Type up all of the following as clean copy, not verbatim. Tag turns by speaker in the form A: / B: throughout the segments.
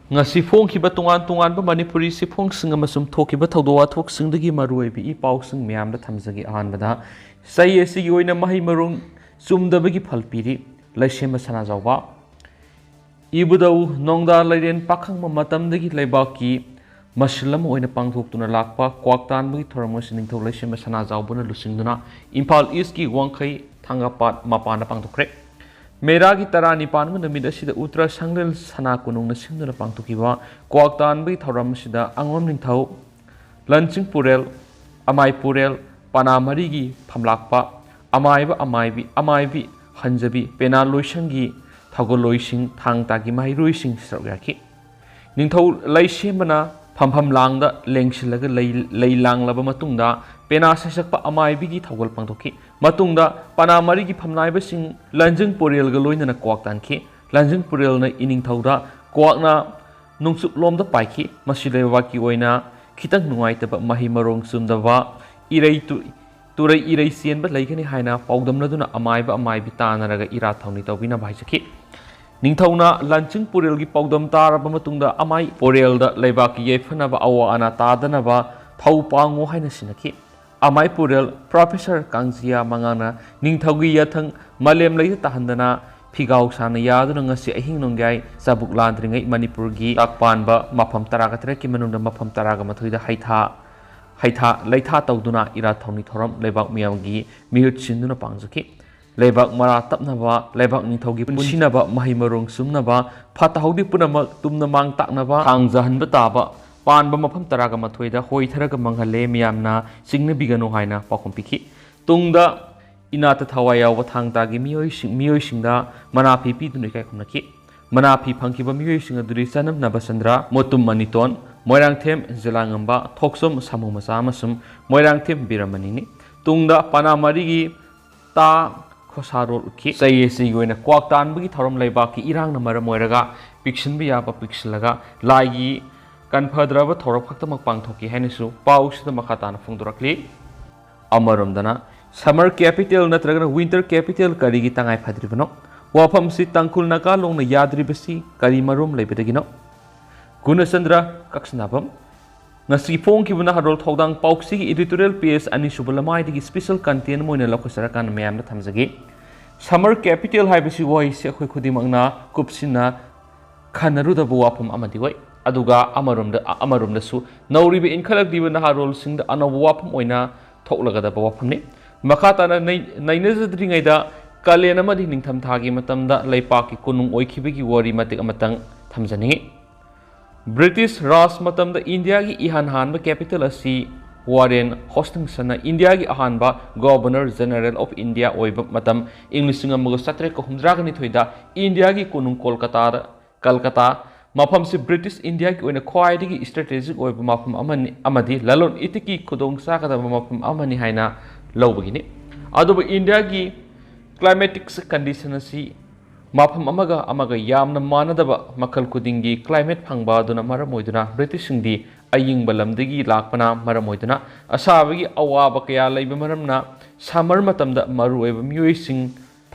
A: ngasi phongkhiba tungan manipuri siphongsing amasum thokiba thawdawa thoksingdagi maruibi I pausing miyamda thamjagi ahanbada sai asigi oina mahi marung chumdabagi phalpiri laisema sana jawba ibudau nongda lairen pakhangma matamdagi laibaki maslam oina pangthoktuna lakpa kwaktanbagi thoramasi ningthau laisema sana jawbuna lusingduna Imphal East ki wangkhai thangapat mapana pangthokre मेरा की तरा निपान में नमिदा सिदा उत्तरा संगलेल सना कुनुंग नसिमदना पांगथोकिबा क्वाक्तान बै थौराम सिदा अंगम निंथौ launching पुरेल अमाय पुरेल पनामरी की फमलाकपा अमायबी हंजबी पेना लोइसंगी थगोलोइसिंग थांगतागी माहिरुइसिंग सरगाखि निंथौ लैसेमना फमफम लांगदा लेंसिलगा लै लांगलाबा मतुंगदा पेना ससकपा अमायबी की थगोल पांगथोखि मतुंगदा पनामरी की फमनाइबसिंग लंजंग पुरेल ग लोइनना क्वाक्तानखि लंजंग पुरेल न इनिंगथौदा क्वाकना नुंगसुप लोमदा पाइखि मसिलेवाकी ओइना खितंग नुंगाइतबा महि मरोंग सुमदबा तुरै इरै सेनबा लैगनि हाइना पाउदमनदुना अमायबी तानरगा इरा थौनि तौबिना भाइसखि निंथौना लंचिंग पुरेल की पाउदम तारबा मतुंगदा अमाय पुरेलदा लैबाकी येफनबा अवा अना तादनबा थौ पांगो हाइना सिनखि अमाय पुरेल प्रोफेसर कांजिया मंगाना निंथौगी याथंग मलेम लैद तहंदना फिगाव साना यादुना ngasi अहिंग नोंगाय सबुक लांद्रिङै मणिपुरगी ताकपानबा मफम तरागतरे की मनुंगदा मफम तरागा मथुइदा हैथा लैथा तौदुना इरा थौनि थौरम लेबाक मियामगी मिहुत सिन्दुना पांजखि लेबाक मरा तपनबा लेबाक निंथौगी पुनसिनबा महिमरोंग सुमनबा फाताहौदि पुनमक तुमना मांग ताकनबा थांगजहनबा ताबा पानबा मफम तरागा मथुइदा होइथरगा मंगहले मियामना सिंगनबिगनो हाइना पाखम पिखि तुंगदा इनात थवायाव थांगतागी मियोइसिंगदा मनाफि पिदुनि kaikumnaki मनाफि फंखिबा मियोइसिंग दुरि सनम नबसंद्रा मोतुम मनितोन मोइरांगथेम जिलांगंबा थोकसोम सामु मसा अमसुम मोइरांगथेम बिरमनिनि तुंगदा पनामरिगी ता खोसारोल उखि सैयेसि गोइना क्वाक्तानबगी थौरम लैबाकी इरांगना मरम मोइरगा पिक्सनबि याबा पिक्सलगा लाइगी कन्फद्रब थौरक खक्तमक पांगथोकी हैनसु पाउसदा मखाताना फुंगदुरकली अमरमदना समर कैपिटल नत्रगना विंटर कैपिटल करी की तंगाई फद्रिबनो वाफमसी तंखुल नागा लोंगना याद्रिबसी करी मरोम लेबेदगिनो गुणचंद्र कक्सनाभम ngasi phongkibuna harol thodang pauksi editorial PS ani subulamaidigi special content moina lokhosarakan mayamna thamjagi summer capital haibisi wai se khoi khudimangna kupsina khanarudaba wafam amadi wai aduga amaromda su nauribi inkhalak diba naharol singda anawa wafam oina thoklagadaba wafamni makhatana nainajadringaida kalen amadi ningtham thagi matamda laipaki kunung oikhibigi wari matik amatang thamjani British Raj matamda India ki ihan hanba capital asi Warren hosting sana India ki ahanba Governor General of India oiba matam English amaga satre ko humdragani thoida India ki kunung Kolkata mafam si British India ki oina khwaidigi strategic oiba mafam amadi lalon itiki khudong sakada mafam amani haina lawbagini aduba India ki climatic condition asi mafam amaga yamna manadaba makal kudingi climate phangba duna maramoiduna British singdi ayingba lamdigi lakpana maramoiduna asabagi awaba kaya laiba maramna summer matamda maruoiba miyoi sing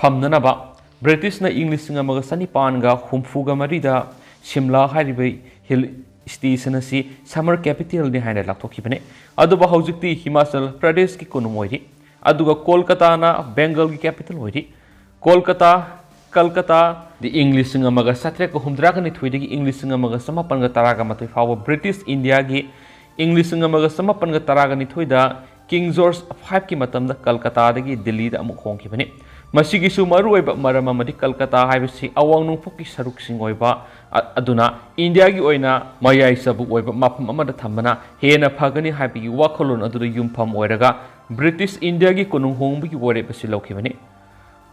A: phamnanaba British na English singa amaga sanipanga humfuga marida Shimla haribai hill station asi summer capital ni haina lakthokibane aduba hojikti Himachal Pradesh ki kunumoiri aduga Kolkata na Bengal ki capital hoiri Kolkata the English singa maga satre ko humdragani thuidigi English singa maga samapan ga taraga matoi fawa British India gi English singa maga samapan ga taragani thuida King George V ki matamda Kolkata dagi Delhi da amuk hongkibani masigi su maru oiba marama madi Kolkata haibisi awang nung phuki saruk sing oiba aduna India gi oina mayai sabu oiba mafam amada thambana hena phagani haibigi wakholon aduda yumpham oiraga British India gi kunung hongbigi wore basi lokhibani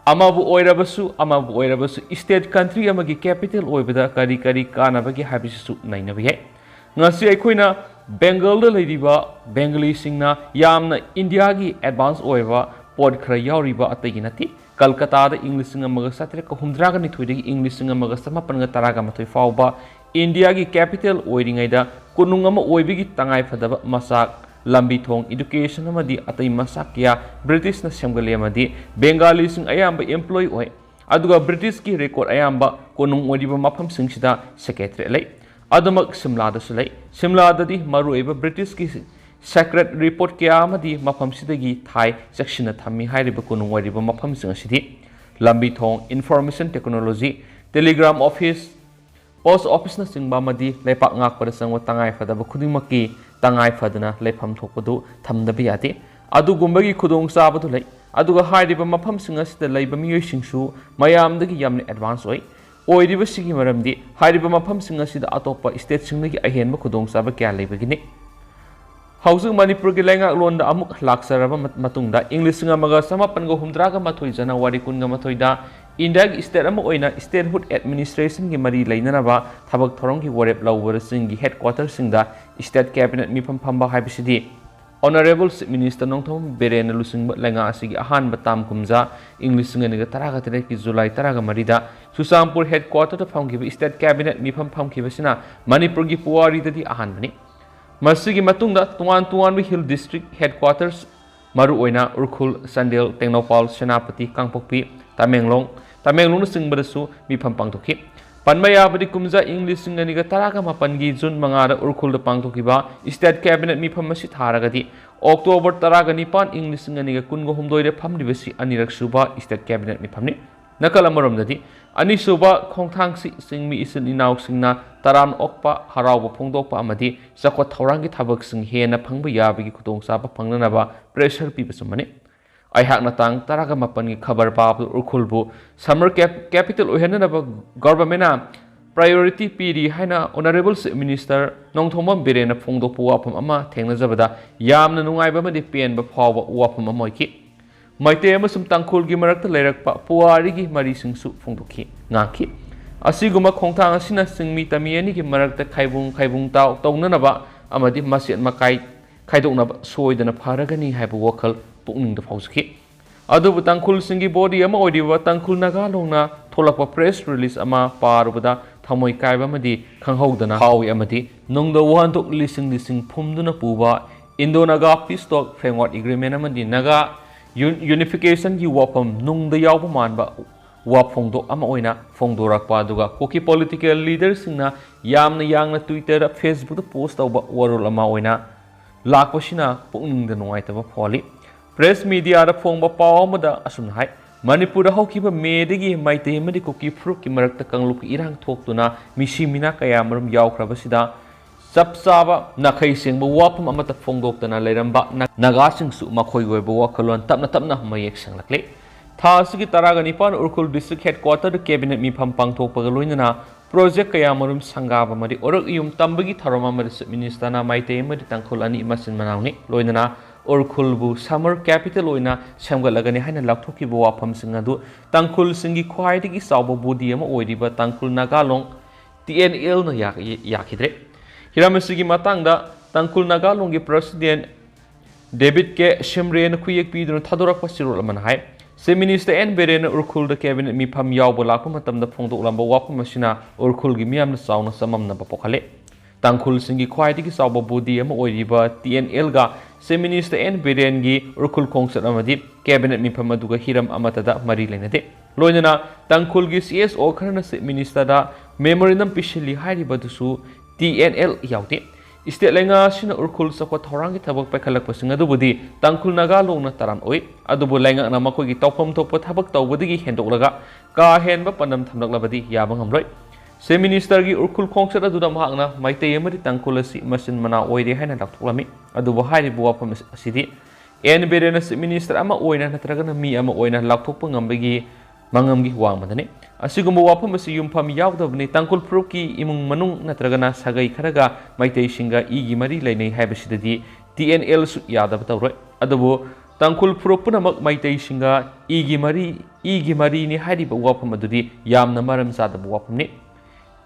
A: amabu oirabasu state country amagi capital oibada kari kanabagi habisu nainabi ngasi aikoina Bengal da leiriba Bengali singna yamna India gi advance oiba pod khara yauriba atagi nati Kolkata da English singa maga satre ko humdraga ni thuidagi English singa maga samapan ga taraga mathoi fauba India gi capital oiringaida kunungama oibigi tangai phadaba masak lambi thong education amadi atai masakya British na semgale amadi Bengali sing ayamba employee oi aduga British ki record ayamba konung odiba mafam singsida secretary lei अदमक सिमलादसु लै सिमलाददि मरुओइबा British की secret report क्या अमदि मफमसिदगी Thai section थम्मी हाइरिबा कुनुंग ओइरिबा मफमसिंग असिदि लंबी थोंग information technology telegram office post office न सिंगबा अमदि लेपाक ngakpada sangwa tangai fadaba khudingmakki tangai fadana lepham thokpadu thamdabi yate adugumbagi khudong sabadu lei aduga hairiba mafam singa sida leiba miyoi singsu mayamdagi yamne advance oi oiriba sigi maramdi hairiba mafam singa sida atopa state singnagi ahenba khudong saba kya leibagini Hausung Manipur ki lengak londa amuk laksaraba matungda English nga maga samapan go humdraga mathoi January kun nga mathoi da India state ama oina statehood administration ki mari lainanaba thabak thorong ki warep lawbar sing ki headquarters sing da state cabinet mi phamba haibisidi Honorable Minister Nongthom Beren lusing lenga asigi ahan batam kumja English nga niga taraga tere ki July taraga mari da Susampur headquarters ta phang ki state cabinet mi pham ki basina Manipur ki puwari da di ahan bani Masigi matungda tuan hill district headquarters maru oina urkhul sandel tengnopal senapati kangpokpi tamenglong singbarasu mi phampang thokhi panmaya badi kumja english singani ga taraka mapangi jun mangara urkhul da pangthoki ba state cabinet mi phamasi tharagadi october taraga nipan english singani ga kungo humdoire phamdibasi anirak suba state cabinet mi phamni nakala maramdadi ani suba khongthang singmi isin inaw singna taran okpa haraw phongdokpa amadi sakwa thaurangi thabak sing hena phangba yabagi khutong saba phangnanaba pressure pi basumani ai hak na tang taraga mapan gi khabar pa urkhulbu summer capital ohenanaba government priority piri haina honorable minister nongthomam birena phongdokpu wafam ama thengnajabada yamna nungaiba madi penba phawba wafam amoiki Maite amasum Tangkhul gi marakta leirakpa puwari gi mari singsu phongdokhi ngaki asiguma khongthang asina singmi tamiani gi marakta khaibung taw tawnanaba amadi masiat makai khaidoknaba soidana pharagani haibu wakhal pukningda phawsakhi adubu Tangkhul singi body ama oidiwa Tangkhul Naga Longna tholakpa press release ama parubada thamoi kaiba amadi khanghaudana hawi amadi nongda wantok lising phumduna puba Indo-Naga Peace Talk Framework Agreement amadi Naga Unification ki wapam nung da yaw manba wapongdo ama oina phongdorakpa aduga koki political leaders singna yamna Twitter Facebook da post tawba warul ama oina lakpasina pungning da nuaitaba pholi press media da phongba paw amada asum hai Manipur da hokiba medigi maite madi koki fruit ki marakta kangluk irang thoktuna misimina kaya marum yawkrabasida Sapsaba nakai sing wapam amata phongdok tana leiramba naga sing su makhoi goi bo wakhalon tapna mayek sanglakle thasigi taraga nipan urkhul district headquarter cabinet mi pham pangthok pagaloinana project kaya marum sangaba mari orak yum tambagi tharoma mari minister na maite mari Tangkhul ani masin manawni loinana urkhul bu summer capital oina samgalagani haina lakthoki bo wapam sing adu Tangkhul singi khwaidigi sawba bodi ama oiriba Tangkhul Nagalong TNL no yakidre Hiramasi matangda Tangkhul Naga Longgi President David K. Shimren Kuyek Pidun Tadorak Pasirul Manhai, Se Minister N. Beren Urkhul the Cabinet Mi Pam Yaw Bolakumatam the Pongdo Lamba Wakumashina Urkhul Gimiam the Sauna Samam Napokale. Tangkhul Singi Kwaiti Saba Budiam Oiriba TNL ga Se Minister N. Berengi Urkhul Kongsat Amadi Cabinet Mi Pamaduga Hiram Amatada Marilenade. Loinana Tangkhul gi CS Okarana Se Minister da Memorandum Pishili Haribadusu TNL yauti State lenga sina urkhul sakwa thorangi thabak pekhalak pasinga dubudi Tangkhul Naga Longna taran oi adubu lenga na makogi tawpam thokpa thabak tawbudigi hendoklaga ka henba panam thamlaklabadi yabang hamroi Se minister gi urkhul khongsat aduda mahakna maite yamari Tangkhul asi masin mana oire haina laktholami adubu hairi buwa pam asidi en berena se minister ama oina natragana mi ama oina lakthokpa ngambagi mangamgi wangmadani asigumba wapam asi yumpham yawdabni Tangkhul Pruki imung manung natragana sagai kharaga maitei singa igi mari lainei haibasidadi TNL su yadab tawroi adubu Tangkhul Prupunamak maitei singa igi mari ni hariba wapam adudi yamna maram sadab wapamni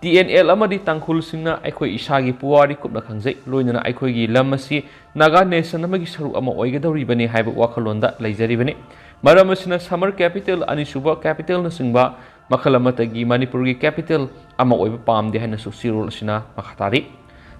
A: TNL amadi Tangkhul singna aikhoi isagi puwari kupna khangjai loinana aikhoi gi lam asi Naga nation amagi saru ama oigadawribani haiba wakhalonda leijaribani maram asina summer capital anisuba capital na singba makalamatagi Manipur gi capital ama oiba pamde haina su sirul asina makhatari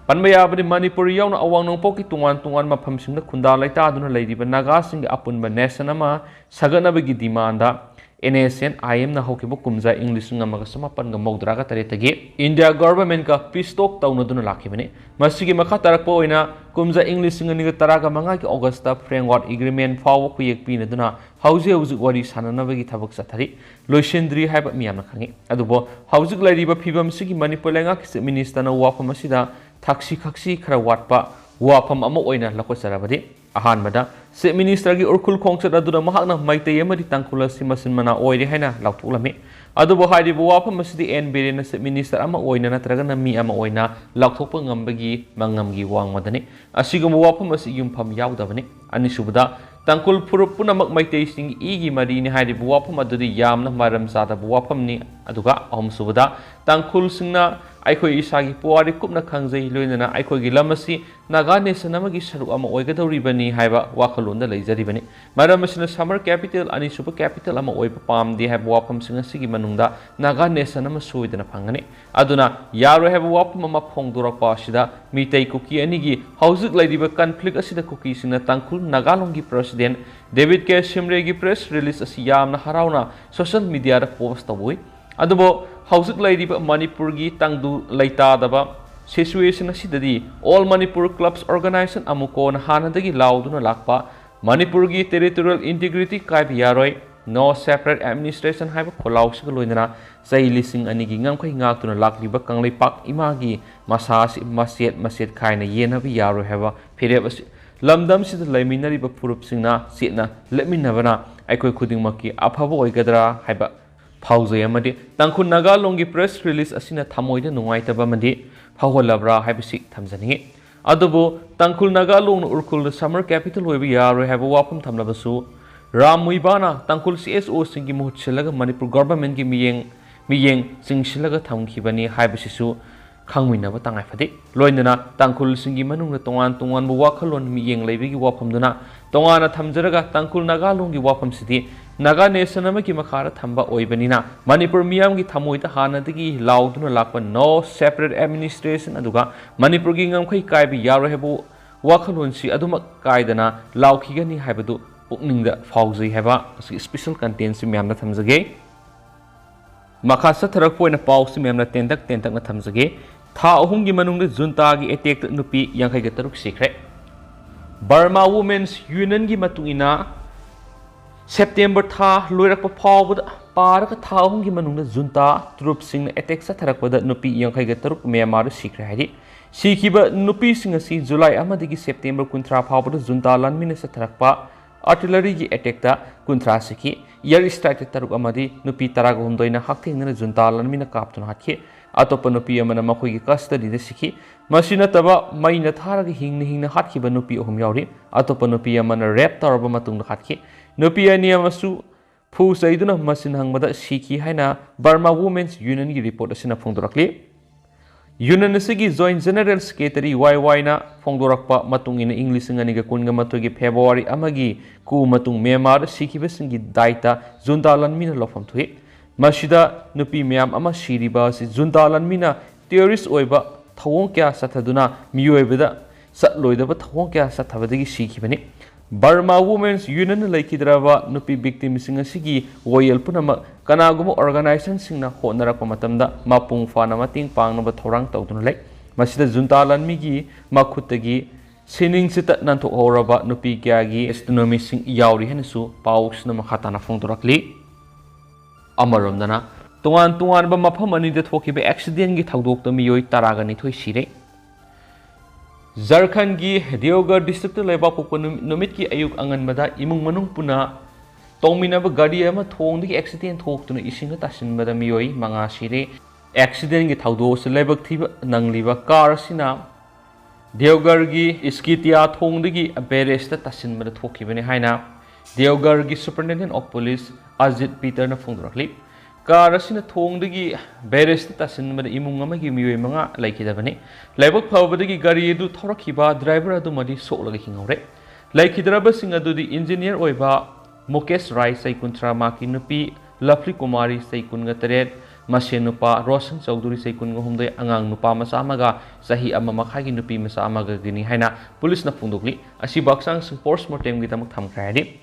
A: panbaya bani Manipur yauna awang nongpo ki tungan mafam singna khunda laita aduna leidiba Naga sing apunba nation ama saganabagi demanda NSN IM na hokibu kumza English ngamaga samapan ga mawdraga taretagi India government ka peace talk taunaduna lakibani masigi makha tarakpa oina kumza English ngani ga taraga manga ki Augusta framework agreement fawo kuyek pinaduna hauji wari sananabagi thabak sathari loishendri haiba miyamna khangi adubo hauji lairiba phibam sigi Manipur lenga ki minister na wafam asida thaksi khaksi khara watpa wafam ama oina lakwa sarabadi ahanbada se minister gi urkul khongsa aduna mahakna maitei amadi tangkhul si masin mana oire haina lauthulami adubo haidi bu wafam asidi NBR na se minister ama oina natraga na mi ama oina lauthokpa ngambagi mangamgi wangmadani asigum wafam asi yumpham yaudabani anisubada Tangkhul Purup punamak maitei sing igi mari ni haidi bu wafam adudi yamna maram sada bu wafam ni aduga ahum subada Tangkhul singna aikoi isagi puari kupna khangjai loinana aikoi gi lamasi Naga nation amagi saru ama oigadoribani haiba wakhalonda leijaribani maram asina summer capital ani super capital ama oipa pamdi haiba wafam singa sigi manungda Naga nation ama soidana phangani aduna yaro haiba wafam ama phongdorakpa asida mitei kuki anigi hauzik lairiba conflict asida kuki sina Tangkhul Nagalongi president David K Shimre gi press release asi yamna harauna social media ra post taboi adubo hauzik lairiba Manipur gi tangdu leitadaba situation asidadi all Manipur clubs organization amuko na hanadagi lauduna lakpa Manipur gi territorial integrity kaibi yaroi no separate administration haiba kholausig loinana sai lising anigi ngamkhai ngaktuna lakliba kangleipak imagi masasi maset khaina yenabi yaroi haba phireb lamdam sida laiminariba purup singna setna leminabana aikoi khudingmaki afaba oigadra haiba Pauzay amadi Tangkhul Nagalongi press release asina thamoida nungaitaba mandi phawalabra haibisi thamjani adubo Tangkhul Nagalong urkul summer capital oibi yaroi haiba wafam thamlabasu Ramuibana Tangkhul CSO singi muhut silaga Manipur government gi miyeng singsilaga thamkhibani haibisisu khangminaba tangai phadi loinana Tangkhul singi manungna tongan bu wakhalon miyeng leibigi wafamduna tongana thamjaraga Tangkhul Nagalongi wafam sidi Naga nation amaki makhara thamba oibanina Manipur miyam gi thamoita hanadagi lauduna lakpa no separate administration aduga Manipur gi ngamkhai kaibi yaro hebu wakhalonsi aduma kaidana laukhigani haibadu pukningda fauzai heba special content si miyamna thamjage makhasa tharak poina pawsi miyamna tendak na thamjage tha ahumgi manungda junta gi attack nupi yankhai ga taruk sikre Burma Women's Union gi matungina September tha loirakpa phawbada paraka tha ahumgi manungda junta troops sing attack satharakpada nupi yankhai ga taruk Myanmar sikre haidi sikiba nupi sing asi July amadagi September 13 phawbada junta lanmina satharakpa artillery gi attack ta 13 siki air strike taruk amadi nupi taraga hundoina hakthengna junta lanmina kaptuna hakhi atopa nupi amana makhoi gi custody da siki masina taba maina tharaga hingna hatkiba nupi ahum yauri atopa nupi amana rape taraba matungda hatki nupi ani amasu phu saiduna masin hangmada siki haina Burma Women's Union gi report asina phongdorakli Union asigi Joint General Secretary YY na phongdorakpa matungina English ngani ga kunga matogi February amagi ku matung Myanmar sikiba singi daita junta lanmina lofam thui masida nupi myam ama siriba si junta lanmina terrorist oiba thawong kya sathaduna miyoibada satloidaba thawong kya sathabadagi sikibani Burma Women's Union laikidraba nupi victim singa sigi royal punama kanaguma organization singna honarakpa matamda mapung fana mating pangnaba thorang tawduna lai masida junta lanmi gi makhutagi sining sita nanthok horaba nupi kyagi astronomy sing yauri henasu pausna makhatana phongdorakli amaromdana tungan ba mafam ani de thokibe accident gi thawdok to miyoi taraga ni thoi sire Jharkhand gi Deoghar district leba pokpa numit ki ayuk angan mada imung manung puna tongminaba gari ama thongdagi accident thoktuna isinga tasinbada miyoi manga sire accident gi thawdo se lebak thiba nangliba car sina Deoghar gi Iskitia thongdagi beresta tasinbada thokibani haina Deoghar gi superintendent of police Ajit Peter na phongdorakli car asina thongdagi beresta tasinbada imung amagi miyoi manga laikidabani laibak phawbadagi gari edu thorakhiba driver adu madi soklaga hingore laikidraba sing adu di engineer oiba Mukesh Rai Saikuntra maki nupi Lafli Kumari Saikunga Teret Masen nupa Roshan Chaudhuri Saikunga humdai angang nupa masa amaga sahi ama makhagi nupi masa amaga gini haina police na phungdokli asi baksang sing post mortem gi tamak thamkhrai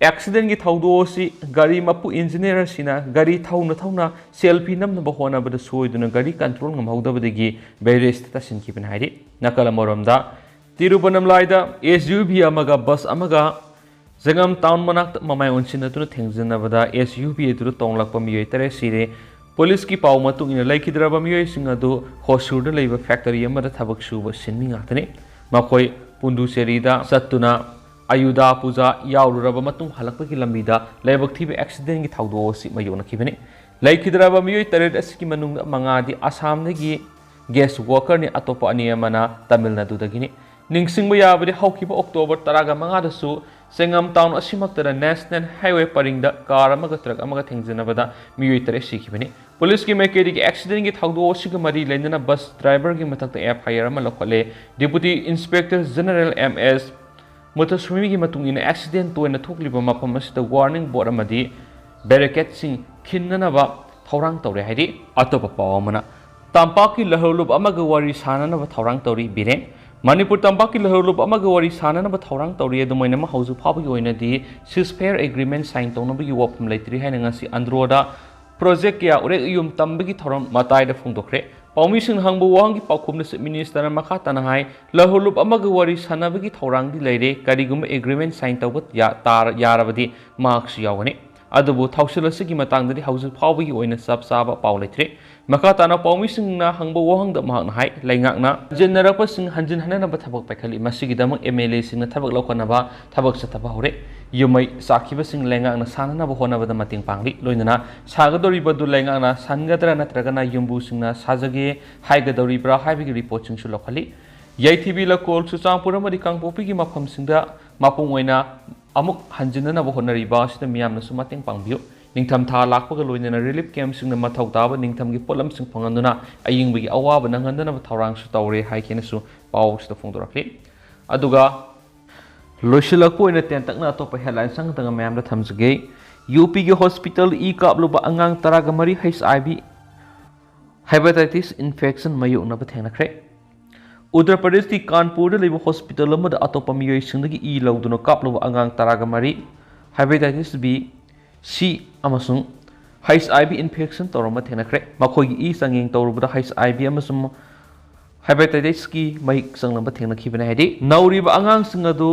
A: accident की थौदोसी गाड़ी मपु engineer सिना गाड़ी थौना selfie नमनब होनाबद सोइदुना गाड़ी control ngमहौदबदगी barest तसिनखिबन हाइरि नकल मोरमदा तिरुवनमलाइदा SUV अमगा बस अमगा जंगम town मनाक ममाय उनसिनतुना थेंजनबदा SUV अदु तोंगलकप मियोय तरे सिरे पुलिस की पाव मतुंग इन लैखिद्रब मियोय सिंग अदु होसुरद लैब फैक्टरी अमदा थबक सुब सिनमि ngakhtani मखोय पुंडुचेरीदा सत्तुना अयुदा पूजा याउरब मतुंग हलकपगी लंबीदा लैबक थिबे एक्सीडेंट की थौदोसी मयोनखिबनि लैखिद्रब मियोय तरेट असकी मनुंग मंगादी आसामदगी गेस्ट वर्कर नि अतोप अनि अमना तमिलनाडुदगिनि निंगसिंग याबदि हौखिबा अक्टोबर 15 दसु सेंगम टाउन असिमक्तदा नेशनल हाईवे परिंगदा कार अमगा ट्रक अमगा थेंजनबदा मियोय तरे सिखिबनि पुलिस की मैकेनिक एक्सीडेंट की थौदोसिग मरी लेनना बस ड्राइवर की मथक्ता एफआईआर अमा लखले deputy inspector general MS Muthuswamy की मतुंग इन एक्सीडेंट तोयना थोकलिबा मफम असिदा वार्निंग बोर्ड अमदी बैरिकेड सिंग खिन्ननबा थौरांग तौरे हाइदि अतोप पाव अमना तंपाकी लहरलुब अमगा वारी साननबा थौरांग तौरी बिरेन मणिपुर तंपाकी लहरलुब अमगा वारी साननबा थौरांग तौरी अदुमैनम हौजु फाबगी ओइनदी सीजफायर एग्रीमेंट साइन तौनबगी वफम लैत्रि हाइना ngasi अंद्रोदा प्रोजेक्ट क्या उरे युम तंबगी थौरम मताइदा फोंदोखरे पाउमिसिंग हंगबो वांगी पाखुमन मिनिस्टर मखा तनहाय लहरलुब अमगा वारी सानबगी थौरांगदी लैरे करिगुम एग्रीमेंट साइन तौबत यारबदी मार्क्स यावनी अदुबु थौसलसगी मतंगदि हौजु फावगी ओइना सब साबा पाव लैत्रे मखा ताना पाउमिसिंगना हंगबो वाहंगदा महना हाय लैंगाकना जेनरपसिंग हंजिन हननबा थबक पैखली मसिगिदमक एमएलए सिंगना थबक लौखनबा थबक सतबा हौरे युमै साखिबसिंग लैंगाकना साननबा होनबदा मतिंग पांगली लोइनना सागदोरिबदु लैंगाकना सानगदरा नत्रगना युम्बुसिंगना साजगे हाइगदोरिब्रा हाइबिगी रिपोर्ट सिंगसु लौखली यैथिबि लकोल सुचांगपुर अमदि कांगपोपिगी मफमसिंगदा मापुंग ओइना अमुक हंजिननबा होनरिबा सिदा मियामनसु मतिंग पांगबियो निंगथम था लाखपगा लोइनना रिलीफ कैम्प सिंगना मथौ ताबा निंगथमगी पोलम सिंग फंगंदुना अयिंगबगी अवाबा नंगंदनबा थौरांगसु तौरे हाइकेनसु पावसु फोंदोरखली अदुगा लोइसिलकपो ओइना तेंतकना अतोप हेडलाइन संगतंग मयामदा थमजगे यूपी के हॉस्पिटल ई कापलुबा अंगांग 13 HIV हेपेटाइटिस इन्फेक्शन मयोनबा थेंगनखरे उत्तर प्रदेश की कानपुर लेब हॉस्पिटल अमदा अतोप मियोय सिंगदगी ई लौदुना कापलुबा अंगांग 13 हेपेटाइटिस बी C अमसुंग HIV इन्फेक्शन तौरम थेंगनखरे मखोगी ई संगिंग तौरबदा HIV अमसुंग हेपेटाइटिस की महिक संगलंबा थेंगनखिबने हाइदि नौरिबा अंगांग सिंग अदु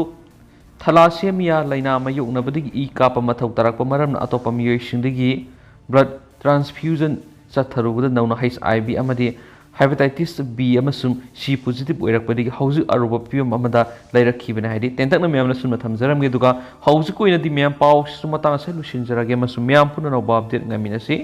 A: थलासेमिया लैना मयोनबदगी ई कापा मथौ तरकपा मरमना अतोप मियोय सिंगदगी ब्लड ट्रांसफ्यूजन चथरुबदा नौना HIV अमदि हेपेटाइटिस B अमसुंग C पॉजिटिव ओइरकपदगी हौजि अरुबा पियम अमदा लैरखिबने हाइदि तेंतकना म्यामना सुन थमजरमगे दुगा हौजि कोइनदि म्याम पाव सुमतांग से लुसिनजरगे मसु म्याम पुननो अपडेट ngamiनasi